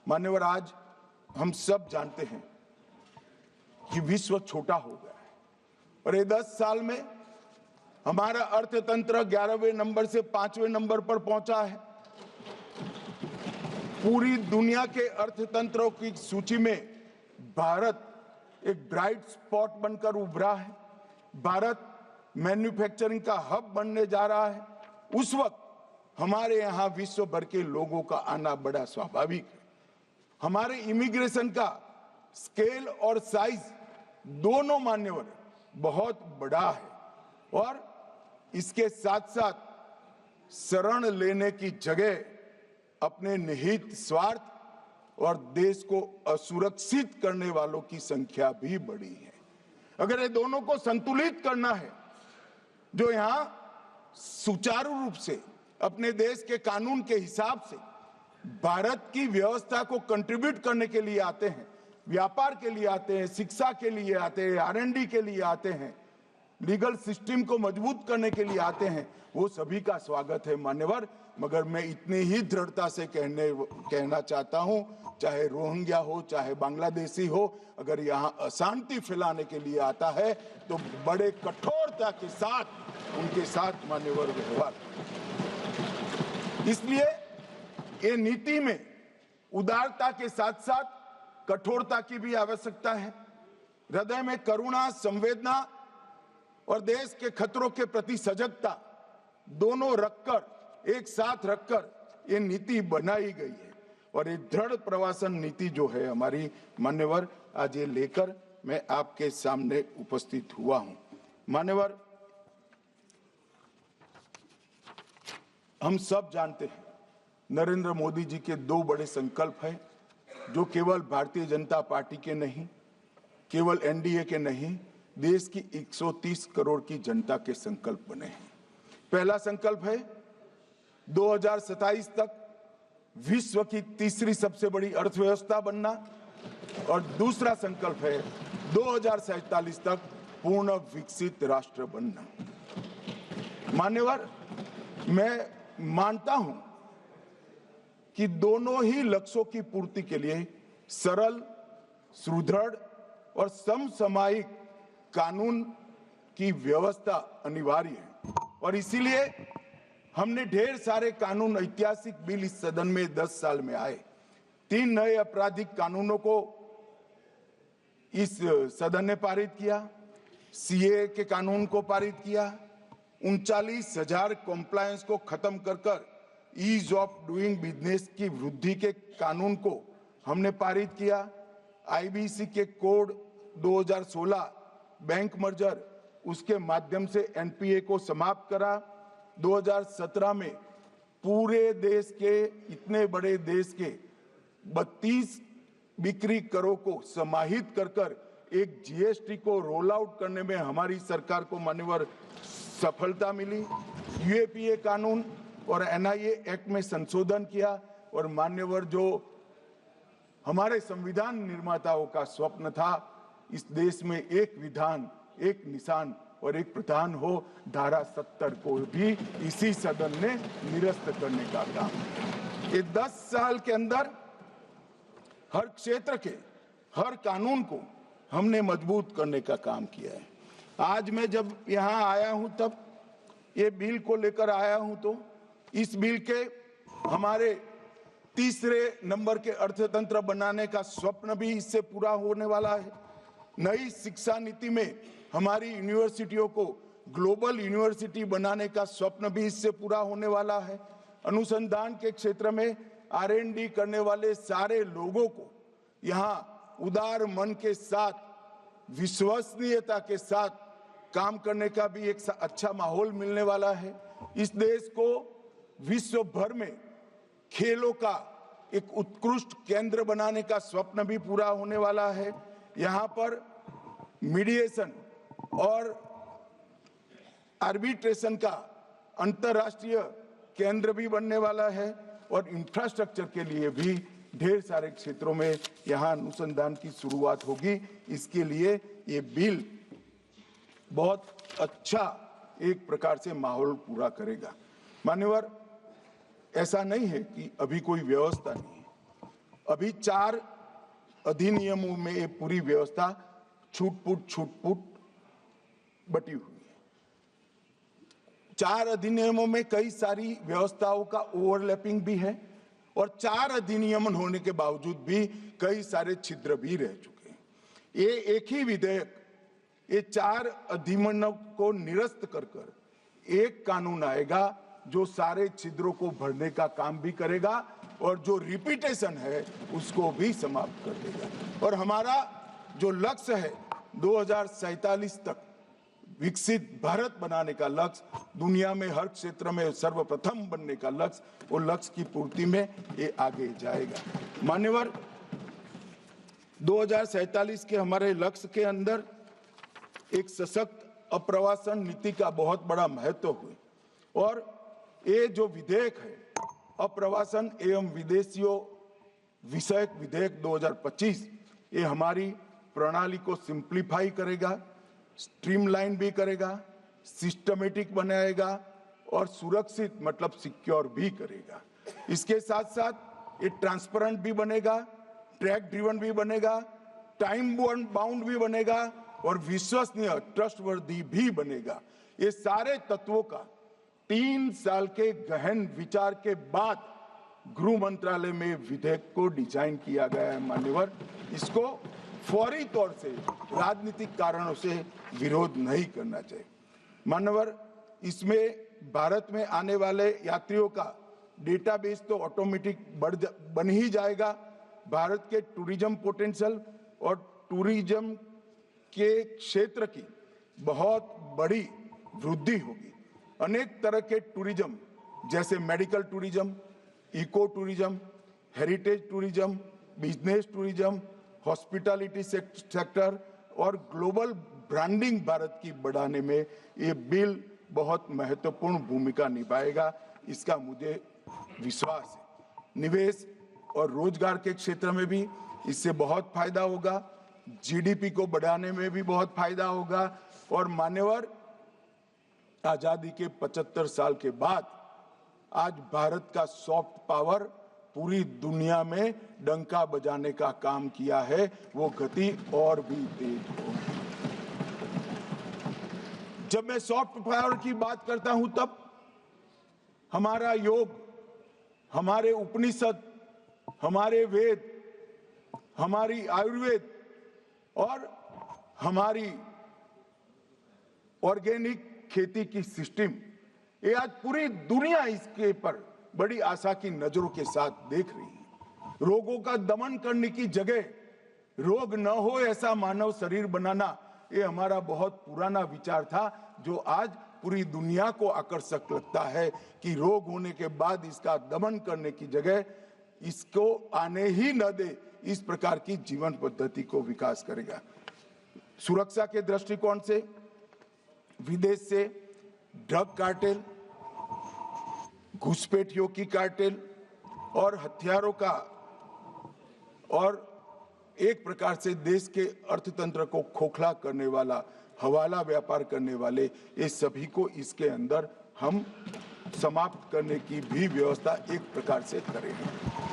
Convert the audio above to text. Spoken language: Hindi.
मान्यवर, आज हम सब जानते हैं कि विश्व छोटा हो गया है और ये 10 साल में हमारा अर्थतंत्र 11वें नंबर से 5वें नंबर पर पहुंचा है। पूरी दुनिया के अर्थतंत्रों की सूची में भारत एक ब्राइट स्पॉट बनकर उभरा है। भारत मैन्युफैक्चरिंग का हब बनने जा रहा है। उस वक्त हमारे यहाँ विश्व भर के लोगों का आना बड़ा स्वाभाविक है। हमारे इमिग्रेशन का स्केल और साइज दोनों मान्यवर बहुत बड़ा है और इसके साथ साथ शरण लेने की जगह अपने निहित स्वार्थ और देश को असुरक्षित करने वालों की संख्या भी बड़ी है। अगर ये दोनों को संतुलित करना है, जो यहाँ सुचारू रूप से अपने देश के कानून के हिसाब से भारत की व्यवस्था को कंट्रीब्यूट करने के लिए आते हैं, व्यापार के लिए आते हैं, शिक्षा के लिए आते हैं, R&D के लिए आते हैं, लीगल सिस्टम को मजबूत करने के लिए आते हैं, वो सभी का स्वागत है मान्यवर। मगर मैं इतनी ही दृढ़ता से कहना चाहता हूं, चाहे रोहिंग्या हो, चाहे बांग्लादेशी हो, अगर यहां अशांति फैलाने के लिए आता है तो बड़े कठोरता के साथ उनके साथ मान्यवर व्यवहार। इसलिए ये नीति में उदारता के साथ साथ कठोरता की भी आवश्यकता है। हृदय में करुणा, संवेदना और देश के खतरों के प्रति सजगता दोनों रखकर, एक साथ रखकर ये नीति बनाई गई है। और ये दृढ़ प्रवासन नीति जो है हमारी मान्यवर, आज ये लेकर मैं आपके सामने उपस्थित हुआ हूं। मान्यवर, हम सब जानते हैं नरेंद्र मोदी जी के 2 बड़े संकल्प हैं, जो केवल भारतीय जनता पार्टी के नहीं, केवल एनडीए के नहीं, देश की 130 करोड़ की जनता के संकल्प बने हैं। पहला संकल्प है 2027 तक विश्व की तीसरी सबसे बड़ी अर्थव्यवस्था बनना और दूसरा संकल्प है 2047 तक पूर्ण विकसित राष्ट्र बनना। मान्यवर, मैं मानता हूं कि दोनों ही लक्ष्यों की पूर्ति के लिए सरल, सुदृढ़ और समसामयिक कानून की व्यवस्था अनिवार्य है और इसीलिए हमने ढेर सारे कानून, ऐतिहासिक बिल इस सदन में 10 साल में आए। 3 नए आपराधिक कानूनों को इस सदन ने पारित किया, सीए के कानून को पारित किया, 39,000 कॉम्प्लायंस को खत्म कर ईज ऑफ डूइंग बिजनेस की वृद्धि के कानून को हमने पारित किया, आईबीसी के कोड 2016 बैंक मर्जर, उसके माध्यम से एनपीए को समाप्त करा। 2017 में पूरे देश के, इतने बड़े देश के 32 बिक्री करों को समाहित कर एक जीएसटी को रोल आउट करने में हमारी सरकार को मान्यवर सफलता मिली। यूएपीए कानून और एनआईए एक्ट में संशोधन किया और मान्यवर, जो हमारे संविधान निर्माताओं का स्वप्न था, इस देश में एक विधान, एक निशान और एक प्रधान हो, धारा 70 को भी इसी सदन ने निरस्त करने का काम। ये 10 साल के अंदर हर क्षेत्र के हर कानून को हमने मजबूत करने का काम किया है। आज मैं जब यहाँ आया हूँ, तब ये बिल को लेकर आया हूँ, तो इस बिल के हमारे तीसरे नंबर के अर्थतंत्र बनाने का स्वप्न भी इससे पूरा होने वाला है। नई शिक्षा नीति में हमारी यूनिवर्सिटियों को ग्लोबल यूनिवर्सिटी बनाने का स्वप्न भी इससे पूरा होने वाला है। अनुसंधान के क्षेत्र में R&D करने वाले सारे लोगों को यहाँ उदार मन के साथ, विश्वसनीयता के साथ काम करने का भी एक अच्छा माहौल मिलने वाला है। इस देश को विश्व भर में खेलों का एक उत्कृष्ट केंद्र बनाने का स्वप्न भी पूरा होने वाला है। यहाँ पर मीडिएशन और आर्बिट्रेशन का अंतर्राष्ट्रीय केंद्र भी बनने वाला है और इंफ्रास्ट्रक्चर के लिए भी ढेर सारे क्षेत्रों में यहाँ अनुसंधान की शुरुआत होगी। इसके लिए ये बिल बहुत अच्छा एक प्रकार से माहौल पूरा करेगा। मान्यवर, ऐसा नहीं है कि अभी कोई व्यवस्था नहीं है। अभी 4 अधिनियमों में ये पूरी व्यवस्था छूट-फूट बटी हुई है। 4 अधिनियमों में कई सारी व्यवस्थाओं का ओवरलैपिंग भी है और 4 अधिनियम होने के बावजूद भी कई सारे छिद्र भी रह चुके हैं। ये एक ही विधेयक ये 4 अधिनियमों को निरस्त कर एक कानून आएगा जो सारे छिद्रों को भरने का काम भी करेगा और जो रिपीटेशन है उसको भी समाप्त कर देगा। और हमारा जो लक्ष्य है 2047 तक विकसित भारत बनाने का लक्ष्य, दुनिया में हर क्षेत्र में सर्वप्रथम बनने का लक्ष्य, वो लक्ष्य की पूर्ति में ये आगे जाएगा। मान्यवर, 2047 के हमारे लक्ष्य के अंदर एक सशक्त अप्रवासन नीति का बहुत बड़ा महत्व हुए और ये जो विधेयक है अप्रवासन एवं विदेशियों विषयक विधेयक 2025 ये हमारी प्रणाली को सिंप्लीफाई करेगा, स्ट्रीमलाइन भी करेगा, सिस्टमेटिक बनाएगा और सुरक्षित मतलब सिक्योर भी करेगा। इसके साथ साथ ये ट्रांसपेरेंट भी बनेगा, ट्रैक ड्रिवन भी बनेगा, टाइम बाउंड भी बनेगा और विश्वसनीय ट्रस्टवर्दी भी बनेगा। ये सारे तत्वों का 3 साल के गहन विचार के बाद गृह मंत्रालय में विधेयक को डिजाइन किया गया है। मान्यवर, इसको फौरी तौर से राजनीतिक कारणों से विरोध नहीं करना चाहिए। मान्यवर, इसमें भारत में आने वाले यात्रियों का डेटाबेस तो ऑटोमेटिक बन ही जाएगा। भारत के टूरिज्म पोटेंशियल और टूरिज्म के क्षेत्र की बहुत बड़ी वृद्धि होगी। अनेक तरह के टूरिज्म जैसे medical tourism, eco tourism, heritage tourism, business tourism, hospitality sector और ग्लोबल ब्रांडिंग भारत की बढ़ाने में ये बिल बहुत महत्वपूर्ण भूमिका निभाएगा, इसका मुझे विश्वास है। निवेश और रोजगार के क्षेत्र में भी इससे बहुत फायदा होगा, जीडीपी को बढ़ाने में भी बहुत फायदा होगा और मान्यवर, आजादी के 75 साल के बाद आज भारत का सॉफ्ट पावर पूरी दुनिया में डंका बजाने का काम किया है, वो गति और भी तेज हो। जब मैं सॉफ्ट पावर की बात करता हूं तब हमारा योग, हमारे उपनिषद, हमारे वेद, हमारी आयुर्वेद और हमारी ऑर्गेनिक खेती की सिस्टम, ये आज पूरी दुनिया इसके पर बड़ी आशा की नजरों के साथ देख रही है। रोगों का दमन करने की जगह रोग न हो ऐसा मानव शरीर बनाना, ये हमारा बहुत पुराना विचार था जो आज पूरी दुनिया को आकर्षक लगता है कि रोग होने के बाद इसका दमन करने की जगह इसको आने ही न दे, इस प्रकार की जीवन पद्धति को विकास करेगा। सुरक्षा के दृष्टिकोण से विदेश से ड्रग कार्टेल, घुसपैठियों की कार्टेल और हथियारों का और एक प्रकार से देश के अर्थतंत्र को खोखला करने वाला हवाला व्यापार करने वाले, ये सभी को इसके अंदर हम समाप्त करने की भी व्यवस्था एक प्रकार से करेंगे।